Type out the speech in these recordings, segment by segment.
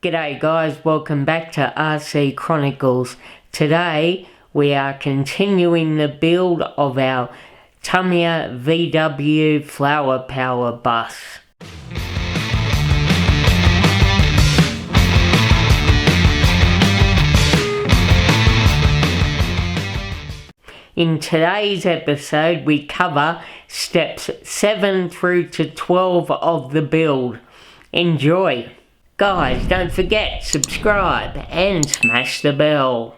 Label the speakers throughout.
Speaker 1: G'day guys, welcome back to RC Chronicles. Today we are continuing the build of our Tamiya VW Flower Power bus. In today's episode we cover steps 7 through to 12 of the build. Enjoy! Guys, don't forget, subscribe and smash the bell.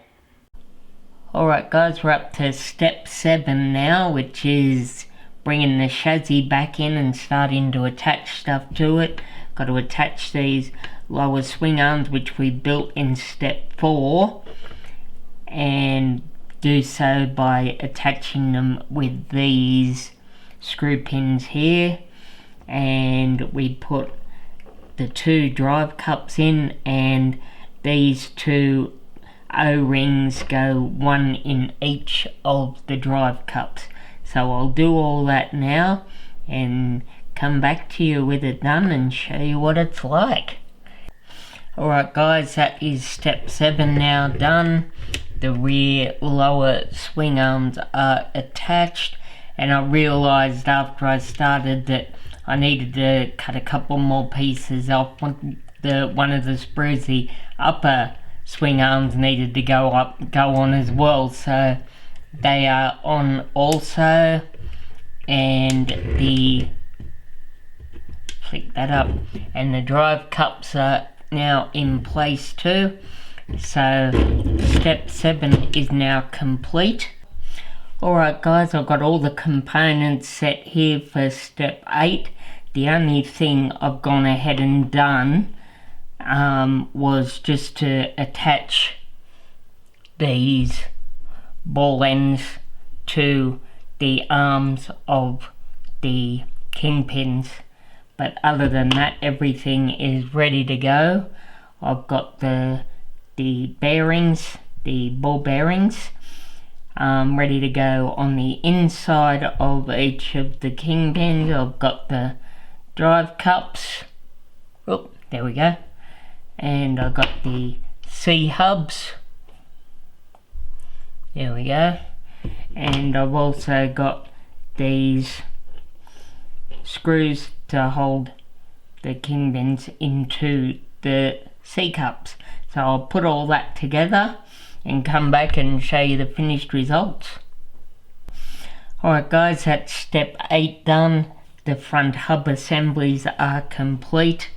Speaker 1: Alright guys, we're up to step 7 now, which is bringing the chassis back in and starting to attach stuff to it. Got to attach these lower swing arms which we built in step 4, and do so by attaching them with these screw pins here, and we put the 2 drive cups in, and these 2 O-rings go 1 in each of the drive cups. So I'll do all that now and come back to you with it done and show you what it's like. Alright guys, that is step 7 now done. The rear lower swing arms are attached, and I realised after I started that I needed to cut a couple more pieces off. One of the sprues, the upper swing arms needed to go on as well, so they are on also, and flick that up, and the drive cups are now in place too. So step 7 is now complete. Alright guys, I've got all the components set here for step 8. The only thing I've gone ahead and done was just to attach these ball ends to the arms of the kingpins. But other than that, everything is ready to go. I've got the bearings, the ball bearings, ready to go on the inside of each of the kingpins. I've got the drive cups, oh, there we go, and I've got the C-hubs, there we go, and I've also got these screws to hold the kingpins into the C-cups. So I'll put all that together and come back and show you the finished results. Alright guys, that's step 8 done. The front hub assemblies are complete.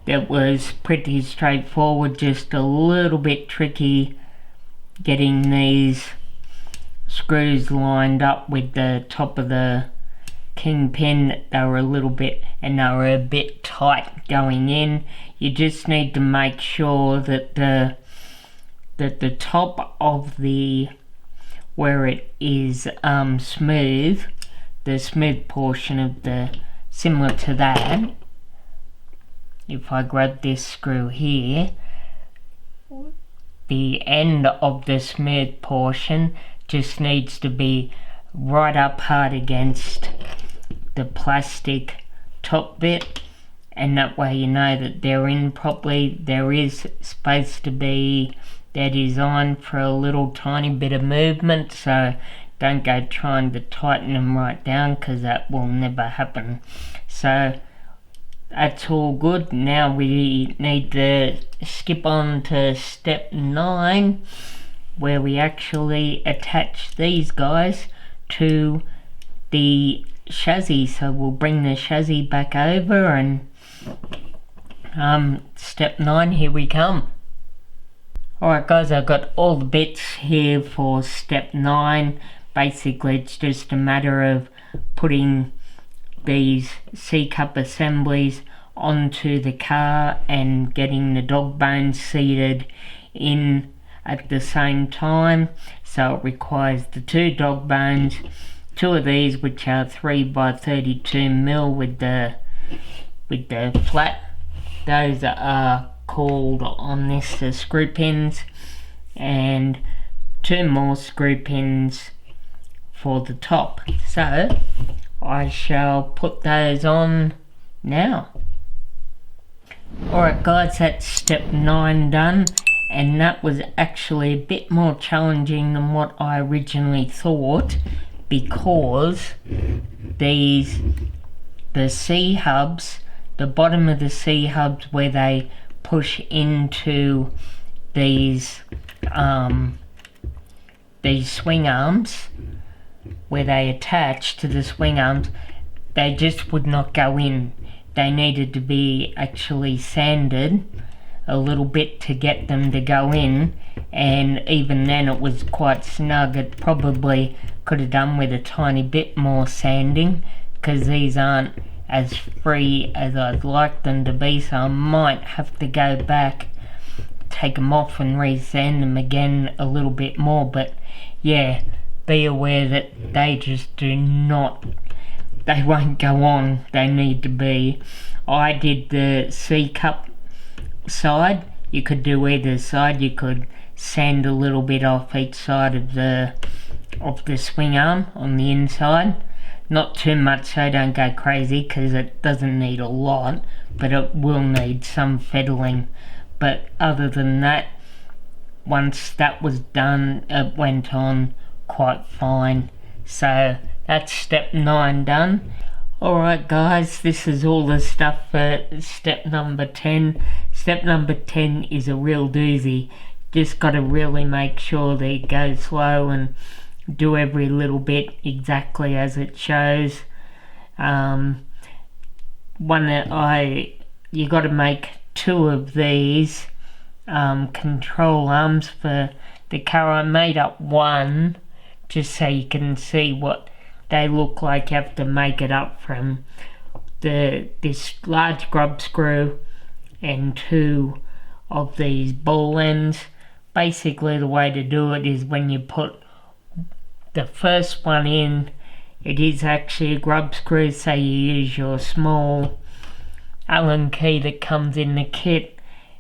Speaker 1: It was pretty straightforward, just a little bit tricky getting these screws lined up with the top of the kingpin. They were a bit tight going in. You just need to make sure that the top of where it is smooth, the smooth portion of similar to that, if I grab this screw here, the end of the smooth portion just needs to be right up hard against the plastic top bit, and that way you know that they're in properly. There is supposed to be, they're designed for a little tiny bit of movement, so don't go trying to tighten them right down, because that will never happen. So that's all good. Now we need to skip on to step 9, where we actually attach these guys to the chassis. So we'll bring the chassis back over, and step 9, here we come. Alright guys, I've got all the bits here for step 9. Basically it's just a matter of putting these C-cup assemblies onto the car and getting the dog bones seated in at the same time. So it requires the 2 dog bones, 2 of these which are 3x32mm with the flat. Those are called on this the screw pins, and 2 more screw pins for the top. So I shall put those on now. Alright guys, that's step 9 done, and that was actually a bit more challenging than what I originally thought, because the C-hubs, the bottom of the C-hubs where they push into these swing arms, where they attach to the swing arms, they just would not go in. They needed to be actually sanded a little bit to get them to go in, and even then it was quite snug. It probably could have done with a tiny bit more sanding, because these aren't as free as I'd like them to be, so I might have to go back, take them off and re-sand them again a little bit more. But yeah, be aware that they just do not, they won't go on. They need to be. I did the C-cup side. You could do either side. You could sand a little bit off each side of the swing arm on the inside. Not too much, so don't go crazy, because it doesn't need a lot, but it will need some fiddling. But other than that, once that was done, it went on quite fine. So that's step 9 done. Alright guys, this is all the stuff for step number 10. Step number 10 is a real doozy. Just got to really make sure that you go slow and do every little bit exactly as it shows. You got to make 2 of these control arms for the car. I made up 1 just so you can see what they look like. You have to make it up from this large grub screw and 2 of these ball ends. Basically the way to do it is when you put the first one in, it is actually a grub screw, so you use your small Allen key that comes in the kit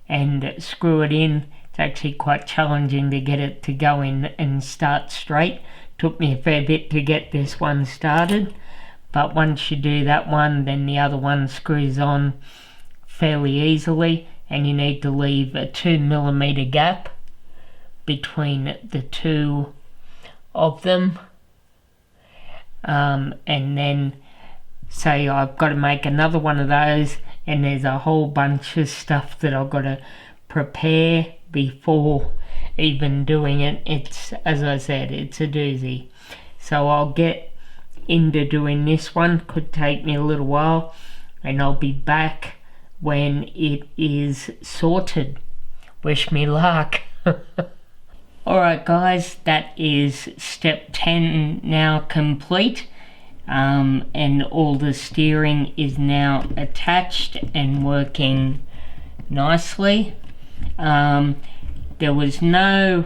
Speaker 1: and screw it in. It's actually quite challenging to get it to go in and start straight. Took me a fair bit to get this one started, but once you do that one, then the other one screws on fairly easily, and you need to leave a 2mm gap between the 2 of them. And then say I've got to make another one of those, and there's a whole bunch of stuff that I've got to prepare before even doing it. It's, as I said, it's a doozy. So I'll get into doing this one. Could take me a little while, and I'll be back when it is sorted. Wish me luck. Alright guys, that is step 10 now complete, and all the steering is now attached and working nicely. There was no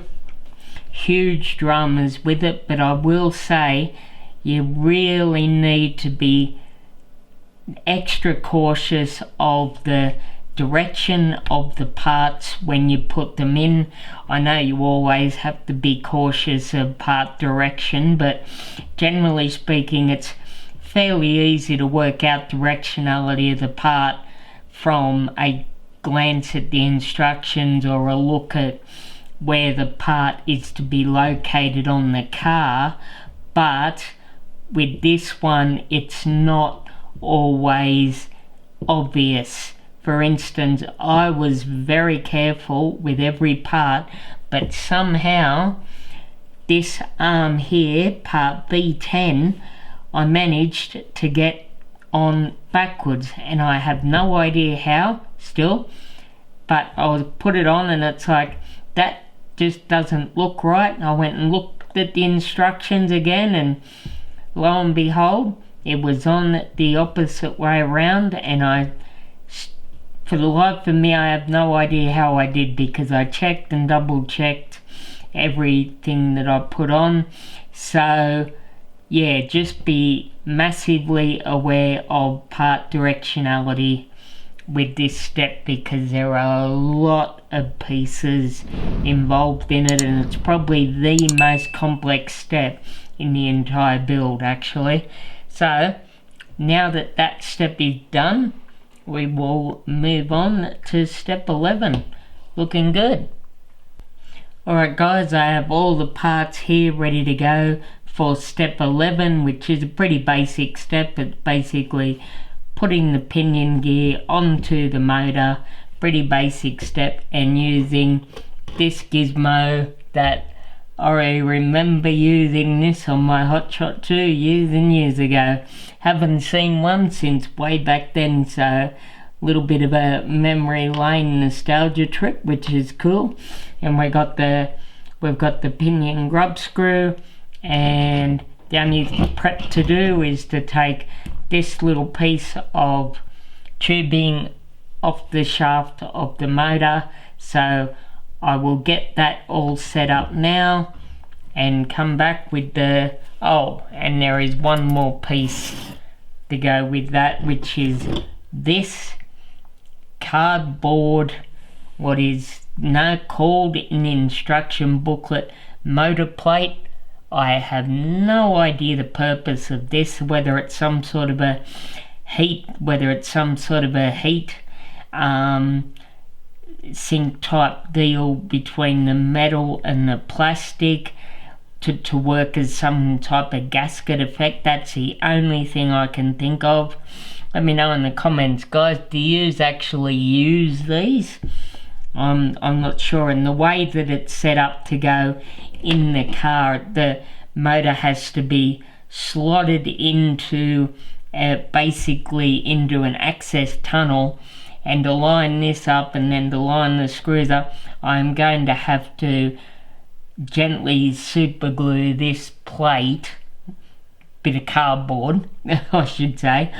Speaker 1: huge dramas with it, but I will say you really need to be extra cautious of the direction of the parts when you put them in. I know you always have to be cautious of part direction, but generally speaking it's fairly easy to work out directionality of the part from a glance at the instructions or a look at where the part is to be located on the car. But with this one it's not always obvious. For instance, I was very careful with every part, but somehow this arm here, part B10, I managed to get on backwards, and I have no idea how still, but I put it on and it's like, that just doesn't look right. I went and looked at the instructions again, and lo and behold, it was on the opposite way around, and for the life of me, I have no idea how I did, because I checked and double checked everything that I put on. So yeah, just be massively aware of part directionality with this step, because there are a lot of pieces involved in it, and it's probably the most complex step in the entire build actually. So now that that step is done, we will move on to step 11. Looking good. Alright guys, I have all the parts here ready to go for step 11, which is a pretty basic step. It's basically putting the pinion gear onto the motor, pretty basic step, and using this gizmo that I remember using this on my Hotshot 2 years and years ago. Haven't seen one since way back then, so a little bit of a memory lane nostalgia trip, which is cool. And we've got the pinion grub screw, and the only prep to do is to take this little piece of tubing off the shaft of the motor. So I will get that all set up now and come back with the, and there is one more piece to go with that, which is this cardboard, what is now called in the instruction booklet motor plate. I have no idea the purpose of this, whether it's some sort of a heat sink type deal between the metal and the plastic to work as some type of gasket effect. That's the only thing I can think of. Let me know in the comments, guys, do you actually use these? I'm not sure. And the way that it's set up to go in the car, the motor has to be slotted into basically into an access tunnel, and to line this up and then to line the screws up, I'm going to have to gently super glue this plate, bit of cardboard I should say,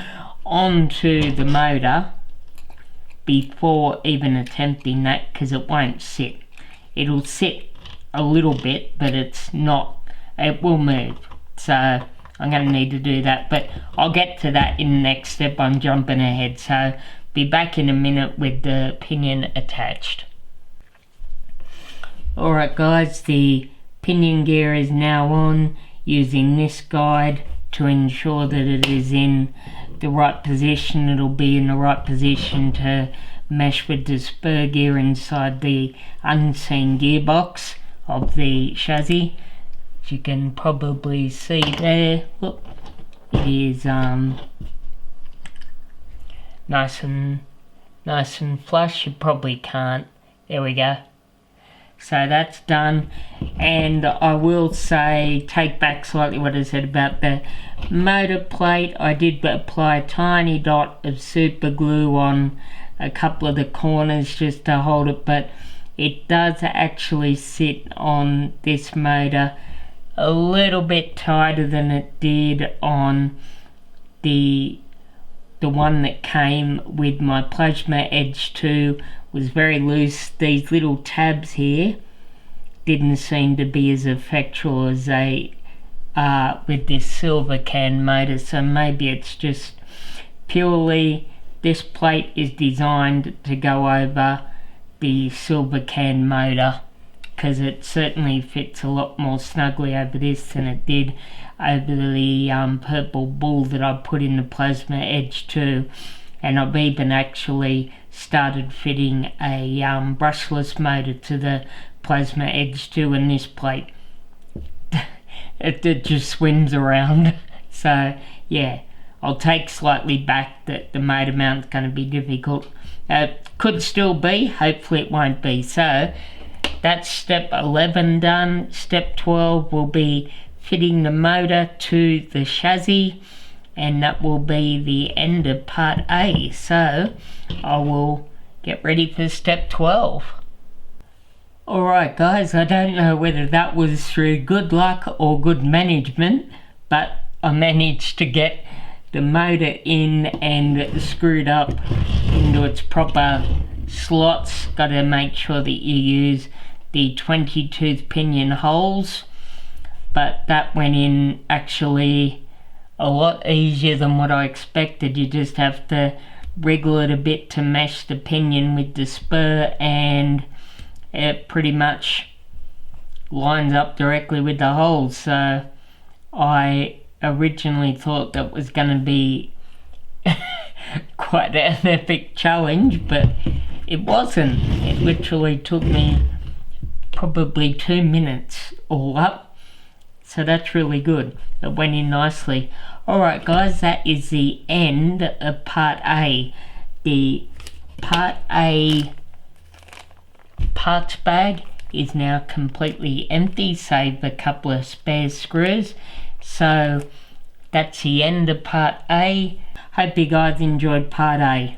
Speaker 1: onto the motor before even attempting that, because it won't sit. It'll sit a little bit, but it will move. So I'm going to need to do that, but I'll get to that in the next step. I'm jumping ahead, so be back in a minute with the pinion attached. Alright guys, the pinion gear is now on, using this guide to ensure that it is in the right position. It'll be in the right position to mesh with the spur gear inside the unseen gearbox of the chassis. As you can probably see there, look, it is nice and flush. You probably can't. There we go. So that's done, and I will say, take back slightly what I said about the motor plate. I did apply a tiny dot of super glue on a couple of the corners just to hold it, but it does actually sit on this motor a little bit tighter than it did on the one that came with my Plasma Edge 2. Was very loose. These little tabs here didn't seem to be as effectual as they are with this silver can motor, so maybe it's just purely this plate is designed to go over the silver can motor, because it certainly fits a lot more snugly over this than it did over the purple bull that I put in the Plasma Edge 2. And I've even actually started fitting a brushless motor to the Plasma Edge 2, and this plate it just swims around. So yeah, I'll take slightly back that the motor mount's going to be difficult. Could still be, hopefully it won't be. So that's step 11 done. Step 12 will be fitting the motor to the chassis, and that will be the end of part A. So I will get ready for step 12. Alright guys, I don't know whether that was through good luck or good management, but I managed to get the motor in and screwed up into its proper slots. Got to make sure that you use the 20 tooth pinion holes, but that went in actually a lot easier than what I expected. You just have to wriggle it a bit to mesh the pinion with the spur, and it pretty much lines up directly with the holes. So I originally thought that was going to be quite an epic challenge, but it wasn't. It literally took me probably 2 minutes all up, so that's really good. It went in nicely. Alright guys, that is the end of part A. The part A parts bag is now completely empty, save a couple of spare screws. So that's the end of part A. Hope you guys enjoyed part A.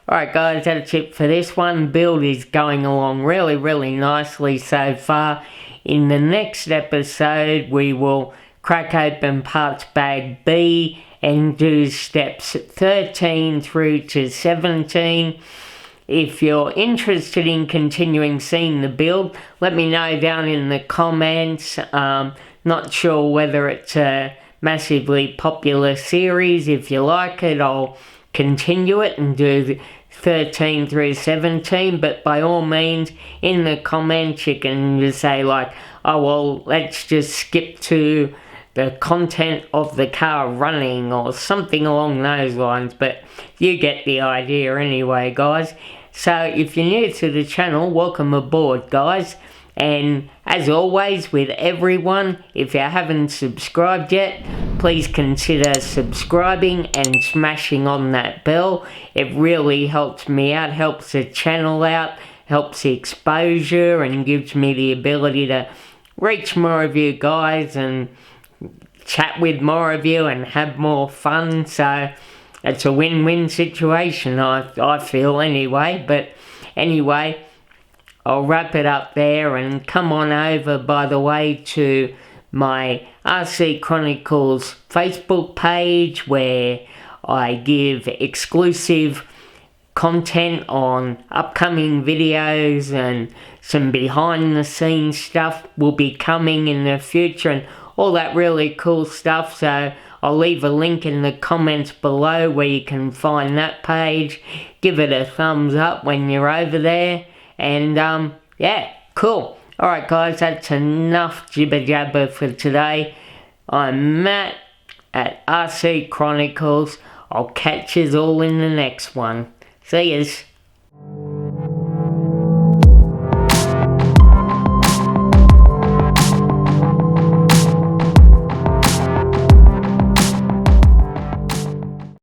Speaker 1: Alright guys, that's it for this one. Build is going along really nicely so far. In the next episode we will crack open parts bag B and do steps 13 through to 17. If you're interested in continuing seeing the build, let me know down in the comments. Not sure whether it's a massively popular series. If you like it, I'll continue it and do 13 through 17, but by all means, in the comments you can just say like, oh well, let's just skip to the content of the car running or something along those lines, but you get the idea anyway guys. So if you're new to the channel, welcome aboard guys, and as always with everyone, if you haven't subscribed yet, please consider subscribing and smashing on that bell. It really helps me out, helps the channel out, helps the exposure, and gives me the ability to reach more of you guys and chat with more of you and have more fun. So it's a win-win situation, I feel anyway. But anyway, I'll wrap it up there, and come on over, by the way, to my RC Chronicles Facebook page where I give exclusive content on upcoming videos, and some behind the scenes stuff will be coming in the future and all that really cool stuff. So I'll leave a link in the comments below where you can find that page. Give it a thumbs up when you're over there. And yeah, cool. Alright guys, that's enough jibber jabber for today. I'm Matt at RC Chronicles. I'll catch yous all in the next one. See yous.